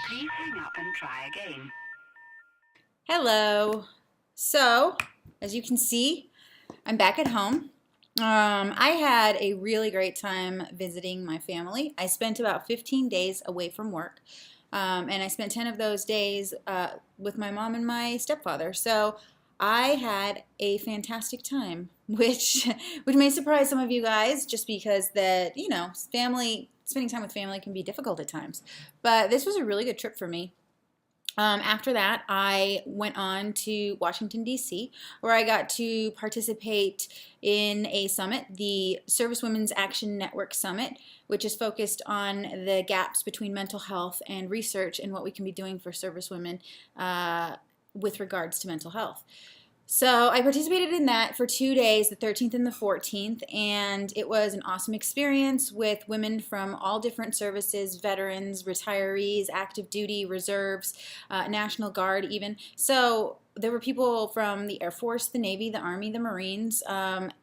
Please hang up and try again. Hello. So, as you can see, I'm back at home. I had a really great time visiting my family. I spent about 15 days away from work, and I spent 10 of those days with my mom and my stepfather. So I had a fantastic time, which may surprise some of you guys, just because family spending time with family can be difficult at times. But this was a really good trip for me. After that, I went on to Washington, D.C., where I got to participate in a summit, the Service Women's Action Network Summit, which is focused on the gaps between mental health and research and what we can be doing for service women with regards to mental health. So I participated in that for 2 days, the 13th and the 14th, and it was an awesome experience with women from all different services, veterans, retirees, active duty, reserves, National Guard even. So there were people from the Air Force, the Navy, the Army, the Marines,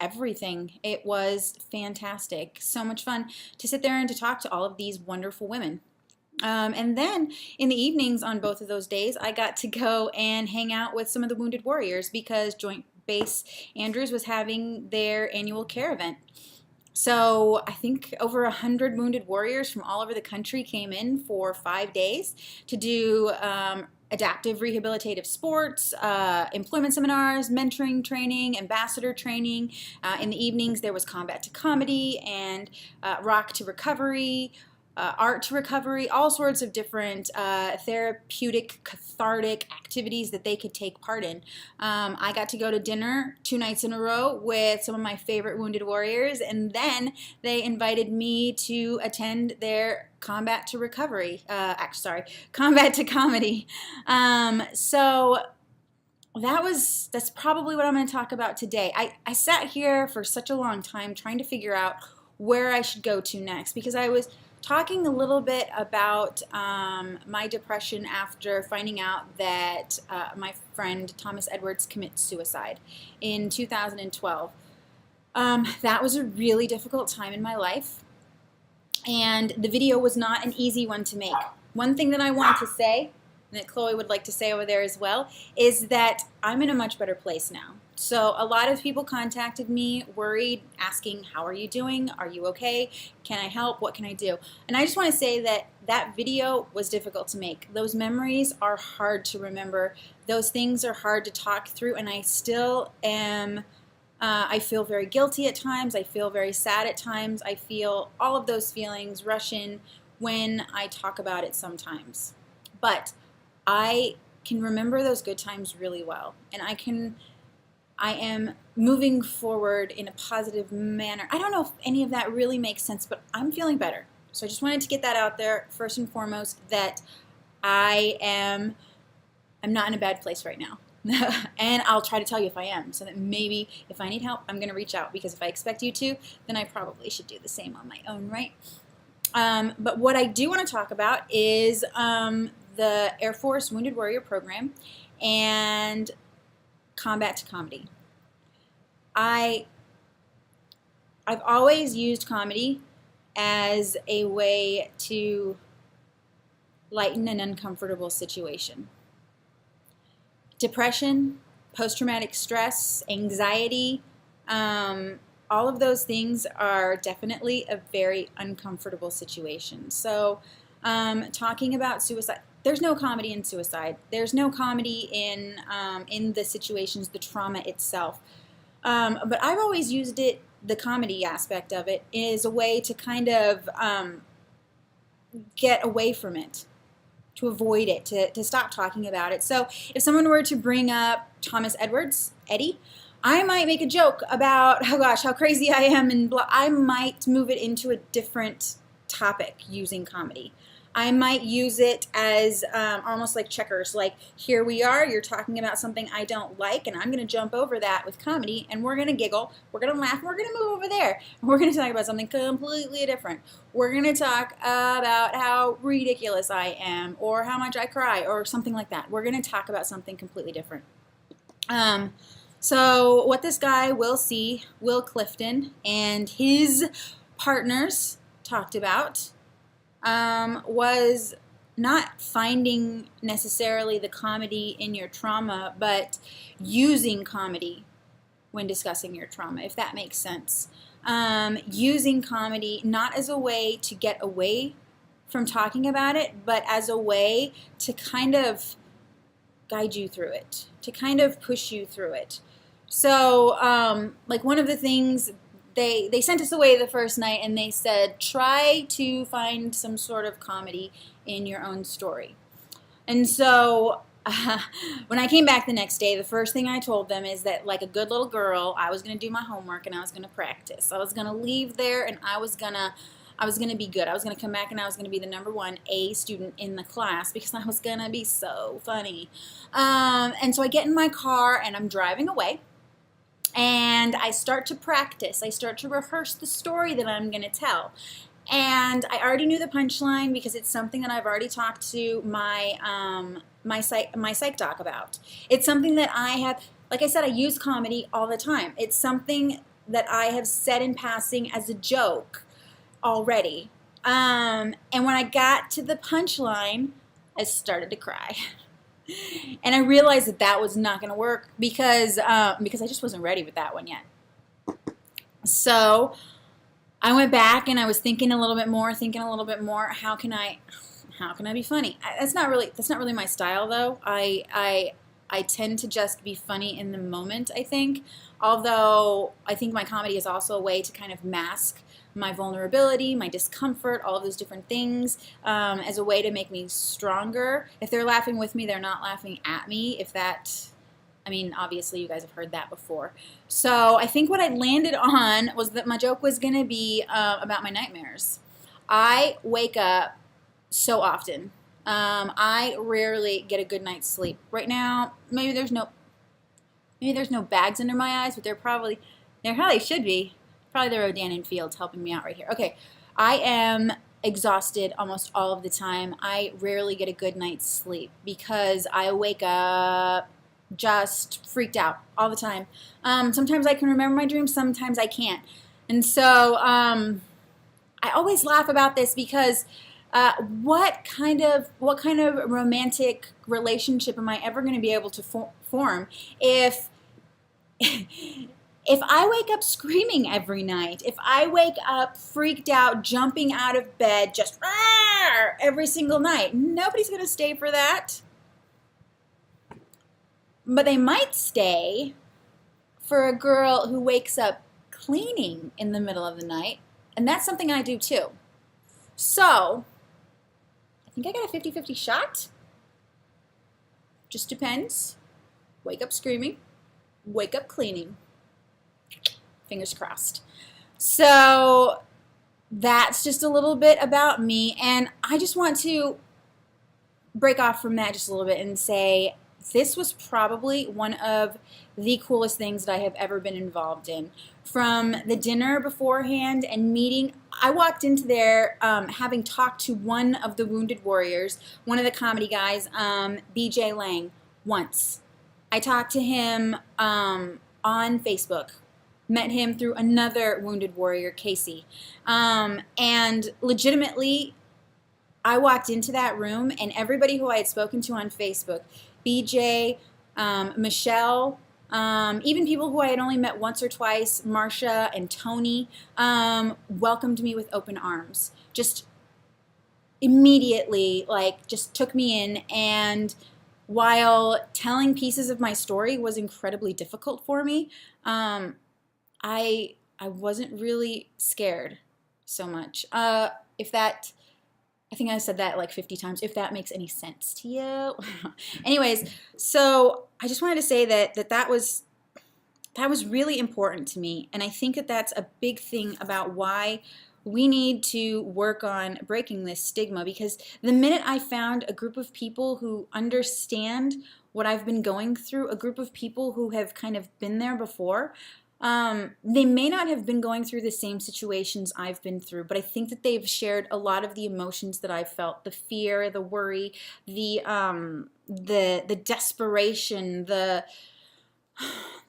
everything. It was fantastic. So much fun to sit there and to talk to all of these wonderful women. And then in the evenings on both of those days, I got to go and hang out with some of the Wounded Warriors because Joint Base Andrews was having their annual care event. So I think over 100 Wounded Warriors from all over the country came in for 5 days to do adaptive rehabilitative sports, employment seminars, mentoring training, ambassador training. In the evenings, there was combat to comedy and rock to recovery, art to recovery, all sorts of different therapeutic, cathartic activities that they could take part in. I got to go to dinner 2 nights in a row with some of my favorite Wounded Warriors, and then they invited me to attend their combat to recovery, combat to comedy. So that's probably what I'm going to talk about today. I sat here for such a long time trying to figure out where I should go to next, because I was talking a little bit about my depression after finding out that my friend Thomas Edwards commits suicide in 2012. That was a really difficult time in my life, and the video was not an easy one to make. One thing that I want to say, and that Chloe would like to say over there as well, is that I'm in a much better place now. So a lot of people contacted me worried, asking, how are you doing? Are you okay? Can I help? What can I do? And I just want to say that that video was difficult to make. Those memories are hard to remember. Those things are hard to talk through, and I still am. I feel very guilty at times. I feel very sad at times. I feel all of those feelings rush in when I talk about it sometimes. But I can remember those good times really well, and I am moving forward in a positive manner. I don't know if any of that really makes sense, but I'm feeling better. So I just wanted to get that out there first and foremost, that I'm not in a bad place right now. And I'll try to tell you if I am, so that maybe if I need help, I'm going to reach out, because if I expect you to, then I probably should do the same on my own, right? But what I do want to talk about is the Air Force Wounded Warrior Program and combat to comedy. I've always used comedy as a way to lighten an uncomfortable situation. Depression, post-traumatic stress, anxiety, all of those things are definitely a very uncomfortable situation. So talking about suicide, there's no comedy in suicide. There's no comedy in the situations, the trauma itself. But I've always used it, the comedy aspect of it, is a way to kind of get away from it, to avoid it, to stop talking about it. So if someone were to bring up Thomas Edwards, Eddie, I might make a joke about, oh gosh, how crazy I am, and blah. I might move it into a different topic using comedy. I might use it as almost like checkers, like, here we are, you're talking about something I don't like, and I'm going to jump over that with comedy, and we're going to giggle, we're going to laugh, and we're going to move over there. We're going to talk about something completely different. We're going to talk about how ridiculous I am, or how much I cry, or something like that. We're going to talk about something completely different. So what this guy, Will Clifton, and his partners talked about was not finding necessarily the comedy in your trauma, but using comedy when discussing your trauma, if that makes sense. Using comedy not as a way to get away from talking about it, but as a way to kind of guide you through it, to kind of push you through it. So, like one of the things, they sent us away the first night and they said, try to find some sort of comedy in your own story. And so when I came back the next day, the first thing I told them is that, like a good little girl, I was going to do my homework and I was going to practice. I was going to leave there and I was going to be good. I was going to come back and I was going to be the #1 A student in the class because I was going to be so funny. And so I get in my car and I'm driving away. And I start to practice. I start to rehearse the story that I'm going to tell. And I already knew the punchline because it's something that I've already talked to my psych doc about. It's something that I have, like I said, I use comedy all the time. It's something that I have said in passing as a joke already. And when I got to the punchline, I started to cry. And I realized that that was not going to work because I just wasn't ready with that one yet. So I went back and I was thinking a little bit more. How can I be funny? That's not really my style, though. I tend to just be funny in the moment, I think. Although I think my comedy is also a way to kind of mask my vulnerability, my discomfort, all of those different things, as a way to make me stronger. If they're laughing with me, they're not laughing at me. Obviously you guys have heard that before. So I think what I landed on was that my joke was going to be about my nightmares. I wake up so often. I rarely get a good night's sleep. Right now, maybe there's no bags under my eyes, but there probably should be. Probably the Rodan and Fields helping me out right here. Okay, I am exhausted almost all of the time. I rarely get a good night's sleep because I wake up just freaked out all the time. Sometimes I can remember my dreams, sometimes I can't. And so I always laugh about this because what kind of romantic relationship am I ever going to be able to form if if I wake up screaming every night, if I wake up freaked out, jumping out of bed, just every single night? Nobody's going to stay for that. But they might stay for a girl who wakes up cleaning in the middle of the night, and that's something I do too. So I think I got a 50-50 shot. Just depends. Wake up screaming, wake up cleaning. Fingers crossed. So that's just a little bit about me, and I just want to break off from that just a little bit and say this was probably one of the coolest things that I have ever been involved in. From the dinner beforehand and meeting, I walked into there having talked to one of the Wounded Warriors, one of the comedy guys, BJ Lang, once. I talked to him on Facebook. Met him through another Wounded Warrior, Casey. And legitimately, I walked into that room and everybody who I had spoken to on Facebook, BJ, Michelle, even people who I had only met once or twice, Marsha and Tony, welcomed me with open arms. Just immediately, just took me in, and while telling pieces of my story was incredibly difficult for me, I wasn't really scared so much. I think I said that like 50 times, if that makes any sense to you. Anyways, so I just wanted to say that was really important to me, and I think that that's a big thing about why we need to work on breaking this stigma, because the minute I found a group of people who understand what I've been going through, a group of people who have kind of been there before, they may not have been going through the same situations I've been through, but I think that they've shared a lot of the emotions that I've felt, the fear, the worry, the desperation, the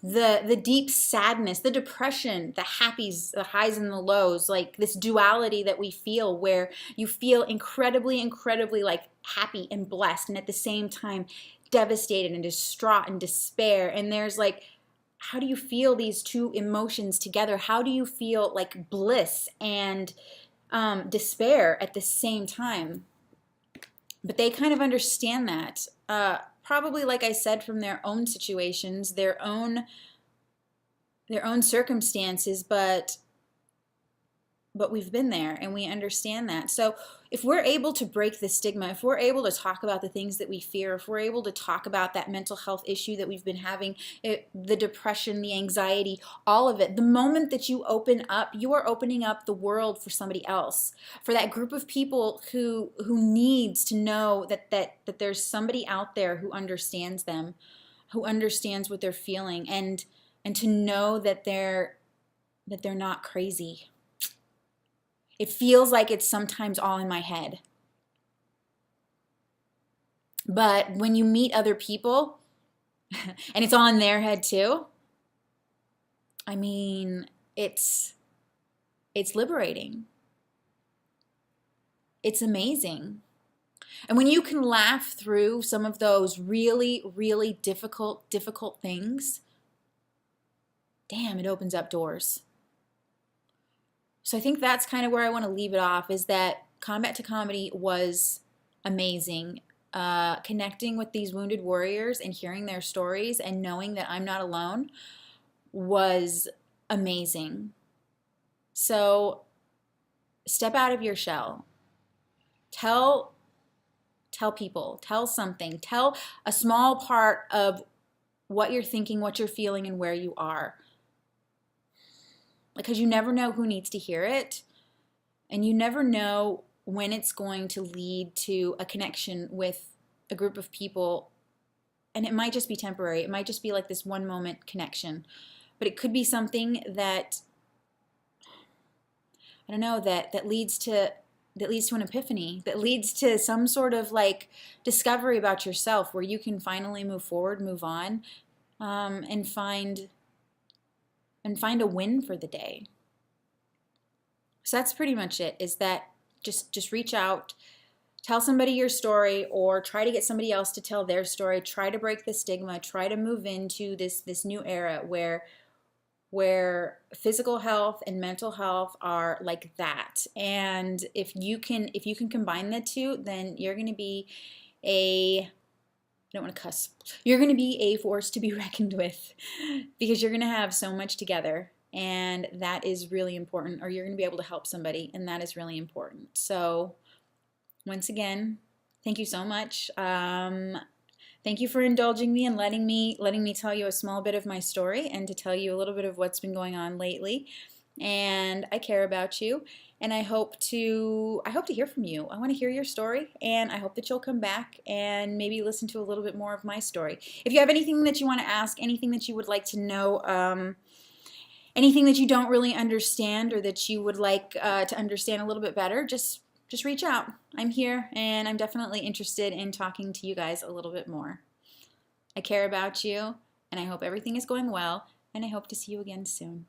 the deep sadness, the depression, the happies, the highs and the lows, like this duality that we feel where you feel incredibly, incredibly like happy and blessed, and at the same time devastated and distraught and despair. And there's like, how do you feel these two emotions together? How do you feel like bliss and despair at the same time? But they kind of understand that. Probably, like I said, from their own situations, their own circumstances, but we've been there and we understand that. So if we're able to break the stigma, if we're able to talk about the things that we fear, if we're able to talk about that mental health issue that we've been having, the depression, the anxiety, all of it, the moment that you open up, you are opening up the world for somebody else, for that group of people who needs to know that there's somebody out there who understands them, who understands what they're feeling, and to know that they're not crazy. It feels like it's sometimes all in my head. But when you meet other people, and it's all in their head too, I mean, it's liberating. It's amazing. And when you can laugh through some of those really, really difficult things, damn, it opens up doors. So I think that's kind of where I want to leave it off, is that Combat to Comedy was amazing. Connecting with these wounded warriors and hearing their stories and knowing that I'm not alone was amazing. So step out of your shell. Tell people, tell something, tell a small part of what you're thinking, what you're feeling, and where you are. Because you never know who needs to hear it, and you never know when it's going to lead to a connection with a group of people, and it might just be temporary. It might just be like this one moment connection, but it could be something that, I don't know, that leads to an epiphany, that leads to some sort of like discovery about yourself, where you can finally move forward, move on, and find a win for the day. So that's pretty much it, is that just reach out, tell somebody your story, or try to get somebody else to tell their story. Try to break the stigma, try to move into this new era where physical health and mental health are like that. And if you can combine the two, then you're going to be I don't want to cuss. You're going to be a force to be reckoned with, because you're going to have so much together, and that is really important. Or you're going to be able to help somebody, and that is really important. So once again, thank you so much. Thank you for indulging me and letting me tell you a small bit of my story, and to tell you a little bit of what's been going on lately. And I care about you, and I hope to hear from you. I want to hear your story, and I hope that you'll come back and maybe listen to a little bit more of my story. If you have anything that you want to ask, anything that you would like to know, anything that you don't really understand, or that you would like to understand a little bit better, just reach out. I'm here, and I'm definitely interested in talking to you guys a little bit more. I care about you, and I hope everything is going well, and I hope to see you again soon.